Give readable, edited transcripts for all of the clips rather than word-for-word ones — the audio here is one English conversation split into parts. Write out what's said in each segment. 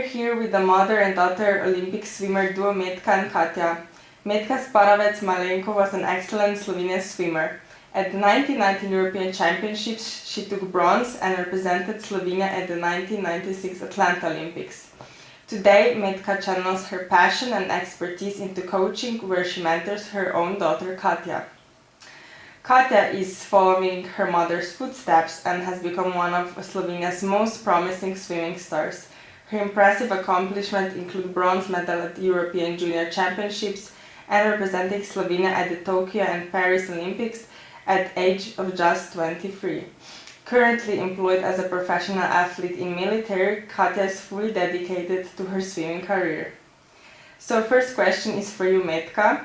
here with the mother and daughter Olympic swimmer duo Metka and Katja. Metka Sparavec Malenko was an excellent Slovenian swimmer. At the 1919 European Championships, she took bronze and represented Slovenia at the 1996 Atlanta Olympics. Today, Metka channels her passion and expertise into coaching, where she mentors her own daughter Katja. Katja is following her mother's footsteps and has become one of Slovenia's most promising swimming stars. Her impressive accomplishments include bronze medal at European Junior Championships and representing Slovenia at the Tokyo and Paris Olympics at the age of just 23. Currently employed as a professional athlete in military, Katja is fully dedicated to her swimming career. So first question is for you, Metka.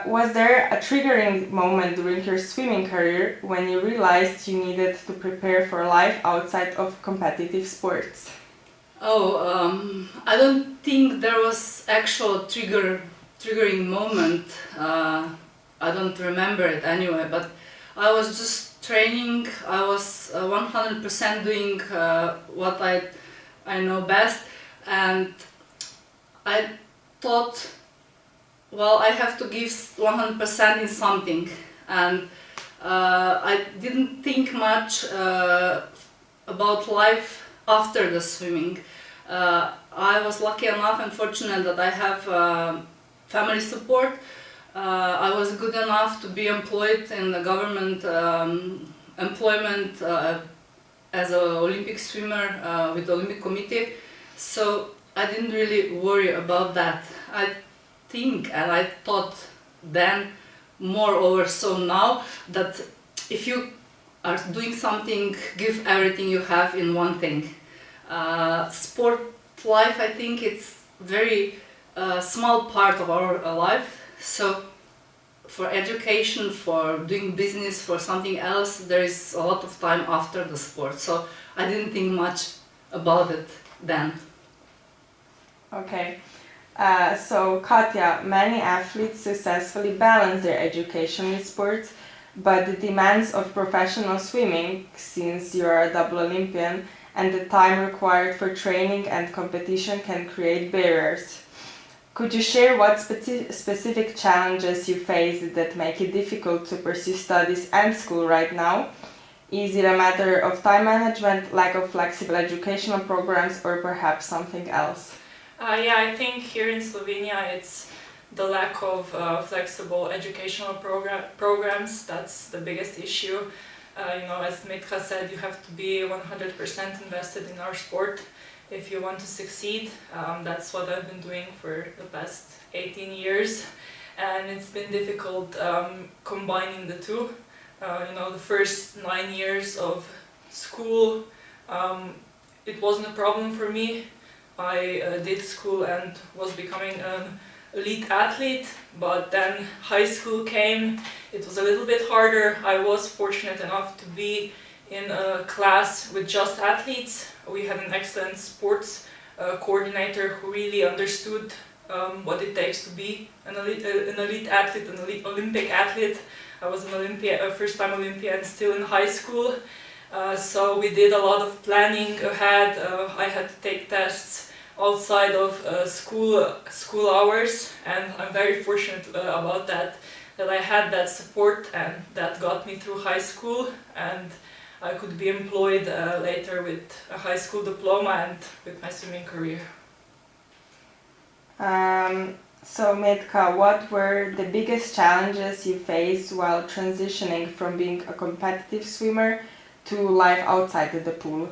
Was there a triggering moment during your swimming career when you realized you needed to prepare for life outside of competitive sports? I don't think there was actual triggering moment. I don't remember it anyway, but I was just training. I was 100% doing what I know best, and I thought, well, I have to give 100% in something, and I didn't think much about life after the swimming. I was lucky enough and fortunate that I have family support. I was good enough to be employed in the government employment as an Olympic swimmer with the Olympic Committee, so I didn't really worry about that. I think and I thought then, moreover so now, that if you are doing something, give everything you have in one thing. Sport life, I think it's very small part of our life, so for education, for doing business, for something else, there is a lot of time after the sport, so I didn't think much about it then. Okay. So Katja, many athletes successfully balance their education with sports, but the demands of professional swimming, since you are a double Olympian, and the time required for training and competition can create barriers. Could you share what specific challenges you face that make it difficult to pursue studies and school right now? Is it a matter of time management, lack of flexible educational programs, or perhaps something else? I think here in Slovenia it's the lack of flexible educational programs. That's the biggest issue. As Metka said, you have to be 100% invested in our sport if you want to succeed. That's what I've been doing for the past 18 years, and it's been difficult combining the two. The first 9 years of school, it wasn't a problem for me. I did school and was becoming an elite athlete, but then high school came. It was a little bit harder. I was fortunate enough to be in a class with just athletes. We had an excellent sports coordinator who really understood what it takes to be an elite athlete, an elite Olympic athlete. I was an Olympian, a first-time Olympian, still in high school. So we did a lot of planning ahead. I had to take tests outside of school hours, and I'm very fortunate about that I had that support, and that got me through high school, and I could be employed later with a high school diploma and with my swimming career. So Metka, what were the biggest challenges you faced while transitioning from being a competitive swimmer to life outside the pool?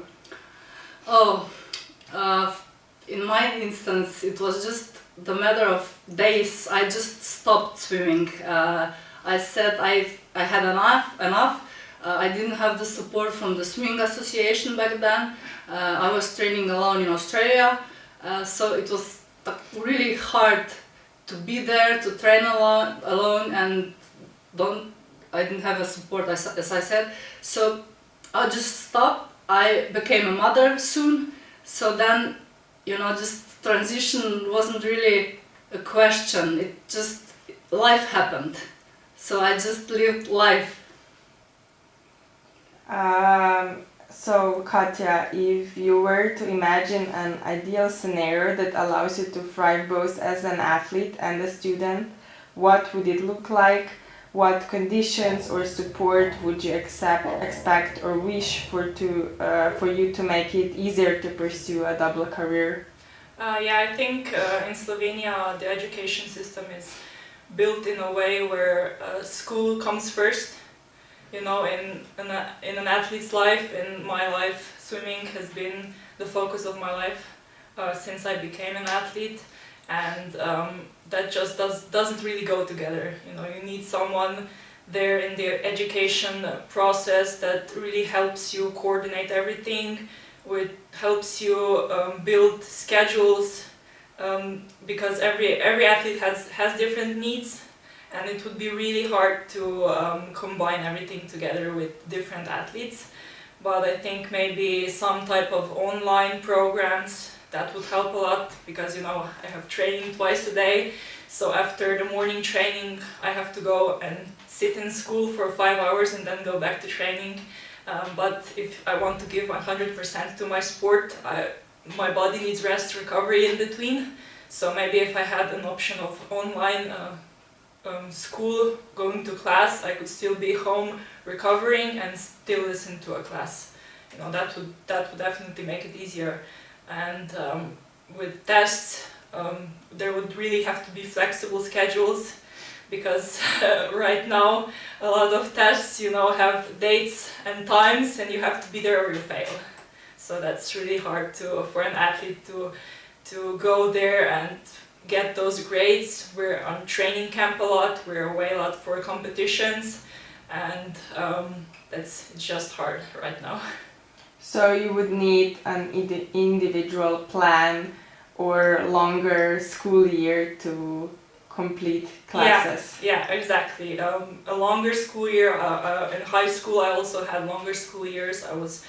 In my instance, it was just the matter of days. I just stopped swimming. I said I had enough. I didn't have the support from the swimming association back then. I was training alone in Australia, so it was really hard to be there, to train alone, and I didn't have a support, as I said. So I just stopped. I became a mother soon, so then just transition wasn't really a question. It just, life happened. So I just lived life. So, Katja, if you were to imagine an ideal scenario that allows you to thrive both as an athlete and a student, what would it look like? What conditions or support would you expect or wish for you to make it easier to pursue a double career? Yeah, I think in Slovenia the education system is built in a way where school comes first. You know, in an athlete's life, in my life, swimming has been the focus of my life since I became an athlete, and that just doesn't really go together. You know, you need someone there in the education process that really helps you coordinate everything, which helps you build schedules, because every athlete has different needs. And it would be really hard to combine everything together with different athletes. But I think maybe some type of online programs that would help a lot, because you know I have training twice a day. So after the morning training I have to go and sit in school for 5 hours and then go back to training. But if I want to give 100% to my sport, my body needs rest, recovery in between. So maybe if I had an option of online school, going to class, I could still be home recovering and still listen to a class. You know, that would definitely make it easier. And with tests, there would really have to be flexible schedules, because right now a lot of tests, you know, have dates and times, and you have to be there or you fail. So that's really hard for an athlete to go there and get those grades. We're on training camp a lot, we're away a lot for competitions, and it's just hard right now. So you would need an individual plan or longer school year to complete classes. Yeah, exactly. A longer school year. In high school I also had longer school years. I was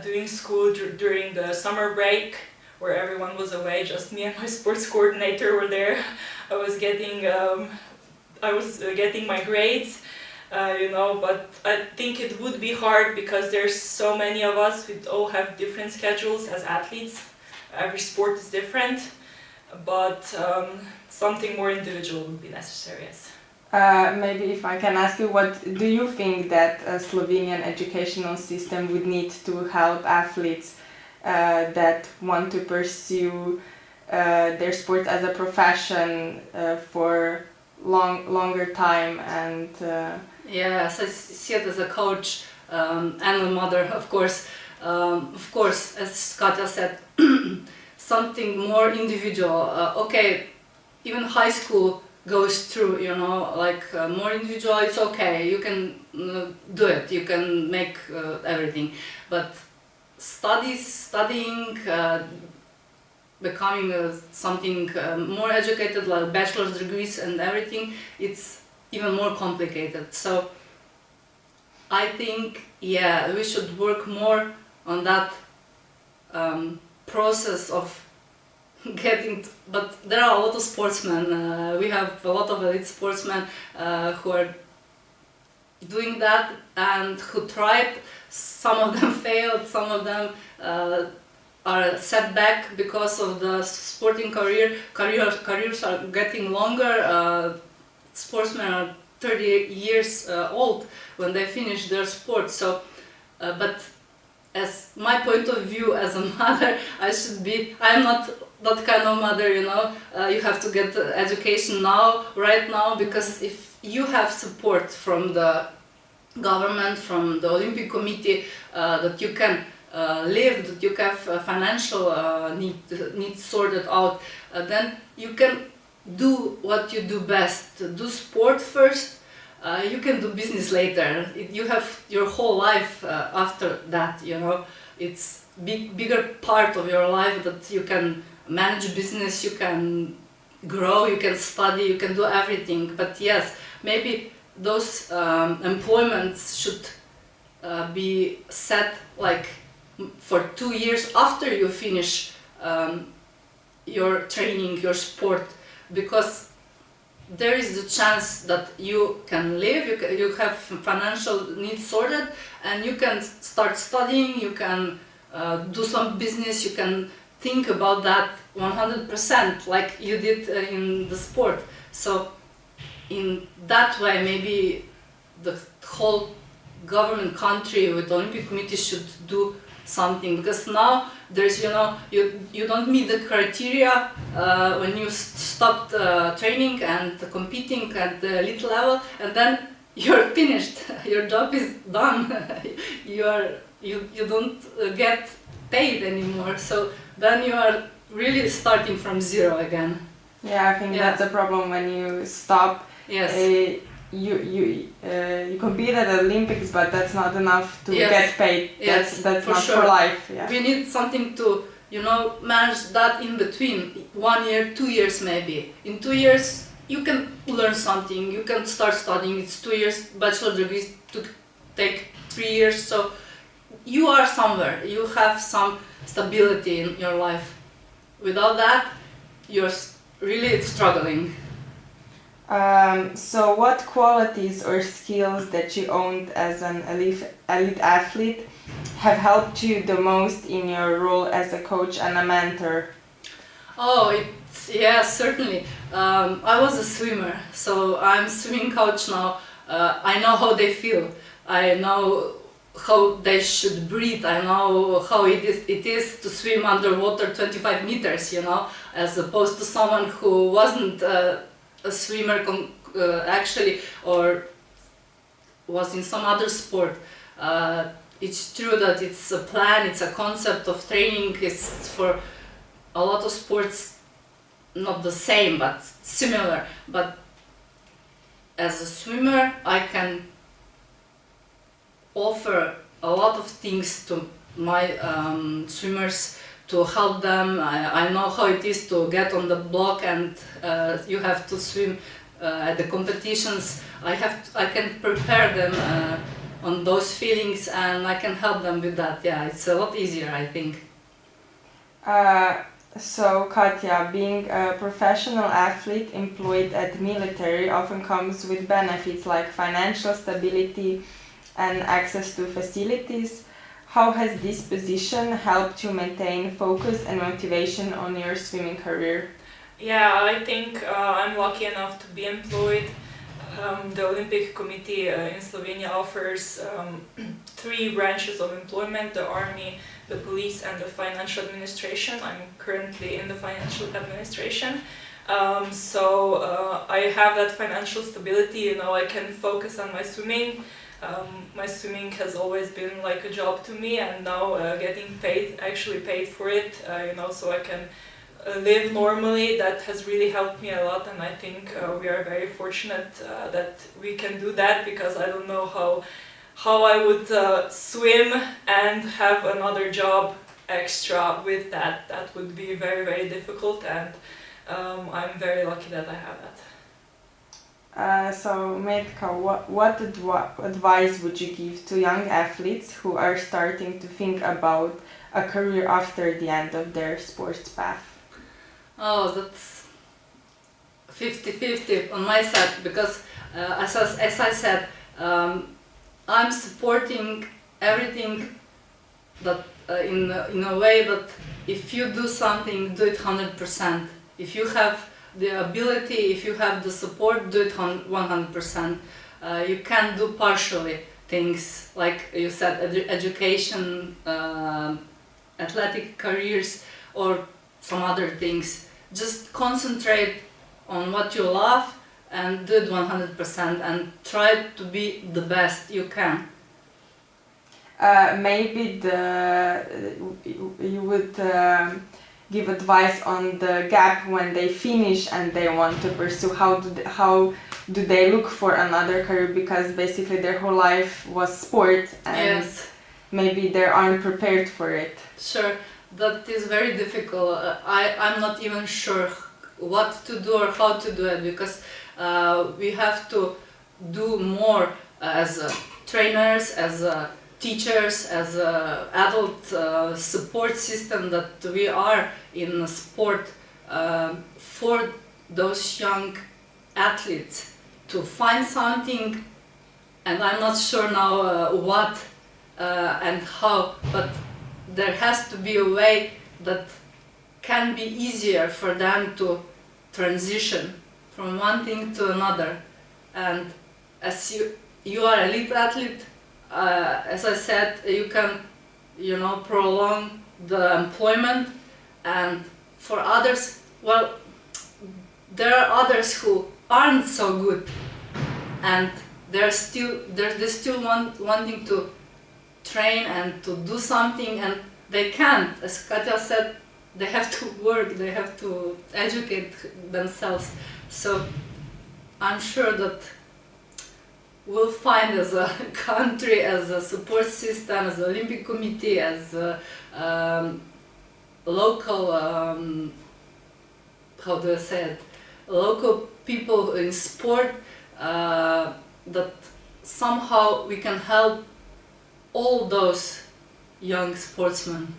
doing school during the summer break, where everyone was away, just me and my sports coordinator were there. I was getting my grades, you know, but I think it would be hard because there's so many of us. We all have different schedules as athletes. Every sport is different, but something more individual would be necessary, yes. Maybe if I can ask you, what do you think that a Slovenian educational system would need to help athletes that want to pursue their sport as a profession for longer time? And Yes, I see it as a coach and a mother, of course. As Katja said, something more individual. Okay, even high school goes through, you know, like more individual. It's okay, you can do it, you can make everything, but studying, becoming something more educated, like bachelor's degrees and everything, it's even more complicated. So I think, yeah, we should work more on that process of getting but there are a lot of sportsmen, we have a lot of elite sportsmen who are doing that and who tried. Some of them failed, some of them are set back because of the sporting careers are getting longer. Sportsmen are 30 years old when they finish their sport. So but as my point of view as a mother, I'm not that kind of mother, you know. You have to get education now, right now, because if you have support from the government, from the Olympic Committee, that you can live, that you have financial needs sorted out, then you can do what you do best. Do sport first, you can do business later. You have your whole life after that, you know. It's bigger part of your life that you can manage business, you can grow, you can study, you can do everything. But yes, maybe those employments should be set like for 2 years after you finish your training, your sport, because there is the chance that you can live, you have financial needs sorted, and you can start studying, you can do some business, you can think about that 100% like you did in the sport. So in that way, maybe the whole government country with the Olympic Committee should do something, because now there's, you don't meet the criteria when you stopped training and competing at the elite level, and then you're finished. Your job is done. you don't get paid anymore. So then you are really starting from zero again. Yeah, I think that's a problem when you stop. Yes. You compete at the Olympics, but that's not enough to get paid. Yes, that's not sure. for life. Yeah. We need something to, manage that in between. 1 year, 2 years maybe. In 2 years, you can learn something. You can start studying. It's 2 years. Bachelor degrees to take 3 years. So you are somewhere. You have some stability in your life. Without that, you're really struggling. So what qualities or skills that you owned as an elite athlete have helped you the most in your role as a coach and a mentor? Certainly. I was a swimmer, so I'm swimming coach now. I know how they feel. I know how they should breathe. I know how it is to swim underwater 25 meters, as opposed to someone who wasn't a swimmer actually, or was in some other sport. It's true that it's a plan, it's a concept of training. It's for a lot of sports not the same but similar. But as a swimmer, I can offer a lot of things to my swimmers to help them. I know how it is to get on the block and you have to swim at the competitions. I can prepare them on those feelings, and I can help them with that. Yeah, it's a lot easier, I think. So Katja, being a professional athlete employed at military often comes with benefits like financial stability and access to facilities. How has this position helped you maintain focus and motivation on your swimming career? Yeah, I think I'm lucky enough to be employed. The Olympic Committee in Slovenia offers 3 branches of employment: the army, the police, and the financial administration. I'm currently in the financial administration. So I have that financial stability, I can focus on my swimming. My swimming has always been like a job to me, and now getting actually paid for it, so I can live normally. That has really helped me a lot, and I think we are very fortunate that we can do that, because I don't know how I would swim and have another job extra with that. That would be very, very difficult, and I'm very lucky that I have that. So Metka, what advice would you give to young athletes who are starting to think about a career after the end of their sports path? Oh, that's 50-50 on my side, because as I said, I'm supporting everything that in a way that if you do something, do it 100%. If you have the ability, if you have the support, do it 100%. You can't do partially things, like you said, education, athletic careers, or some other things. Just concentrate on what you love and do it 100%, and try to be the best you can. Maybe you would give advice on the gap when they finish and they want to pursue. How do they look for another career, because basically their whole life was sport, and yes, maybe they aren't prepared for it. Sure, that is very difficult. I'm not even sure what to do or how to do it, because we have to do more as trainers, as teachers, as an adult support system that we are in sport for those young athletes to find something, and I'm not sure now what and how, but there has to be a way that can be easier for them to transition from one thing to another. And as you are elite athlete, as I said, you can, prolong the employment. And for others, well, there are others who aren't so good, and they're still wanting to train and to do something, and they can't. As Katja said, they have to work, they have to educate themselves. So I'm sure that we'll find, as a country, as a support system, as an Olympic Committee, as a local, how do I say it, local people in sport, that somehow we can help all those young sportsmen.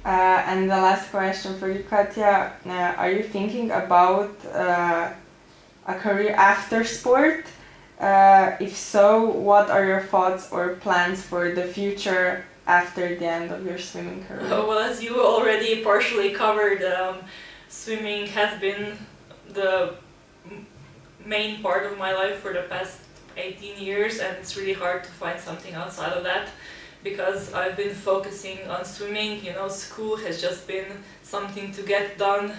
And the last question for you, Katja, are you thinking about a career after sport? If so, what are your thoughts or plans for the future after the end of your swimming career? Well, as you already partially covered, swimming has been the main part of my life for the past 18 years, and it's really hard to find something outside of that, because I've been focusing on swimming. School has just been something to get done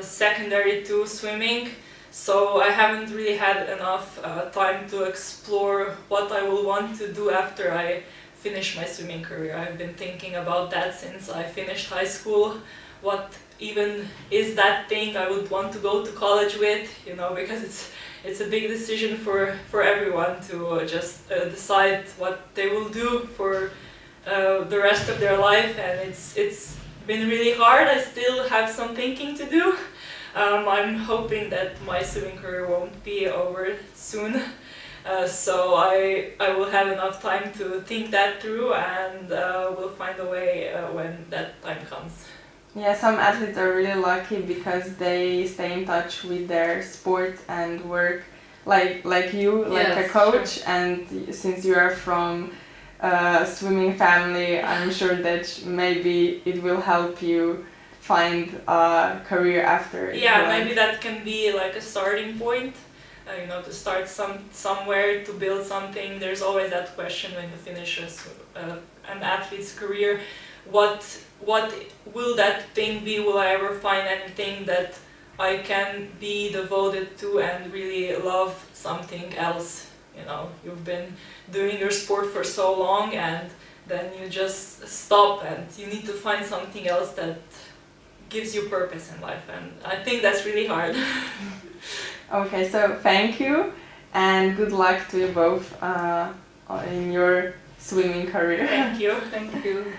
secondary to swimming, so I haven't really had enough time to explore what I will want to do after I finish my swimming career. I've been thinking about that since I finished high school. What even is that thing I would want to go to college with, because it's a big decision for everyone to just decide what they will do for the rest of their life, and it's been really hard. I still have some thinking to do. I'm hoping that my swimming career won't be over soon, so I will have enough time to think that through, and we'll find a way when that time comes. Yeah, some athletes are really lucky because they stay in touch with their sport and work, like you, like Yes, a coach. sure. And since you are from a swimming family, I'm sure that maybe it will help you find a career after it. Yeah, maybe that can be like a starting point, to start somewhere, to build something. There's always that question when you finish an athlete's career, what will that thing be? Will I ever find anything that I can be devoted to and really love something else? You've been doing your sport for so long, and then you just stop, and you need to find something else that gives you purpose in life, and I think that's really hard. Okay, so thank you and good luck to you both in your swimming career. Thank you. Thank you.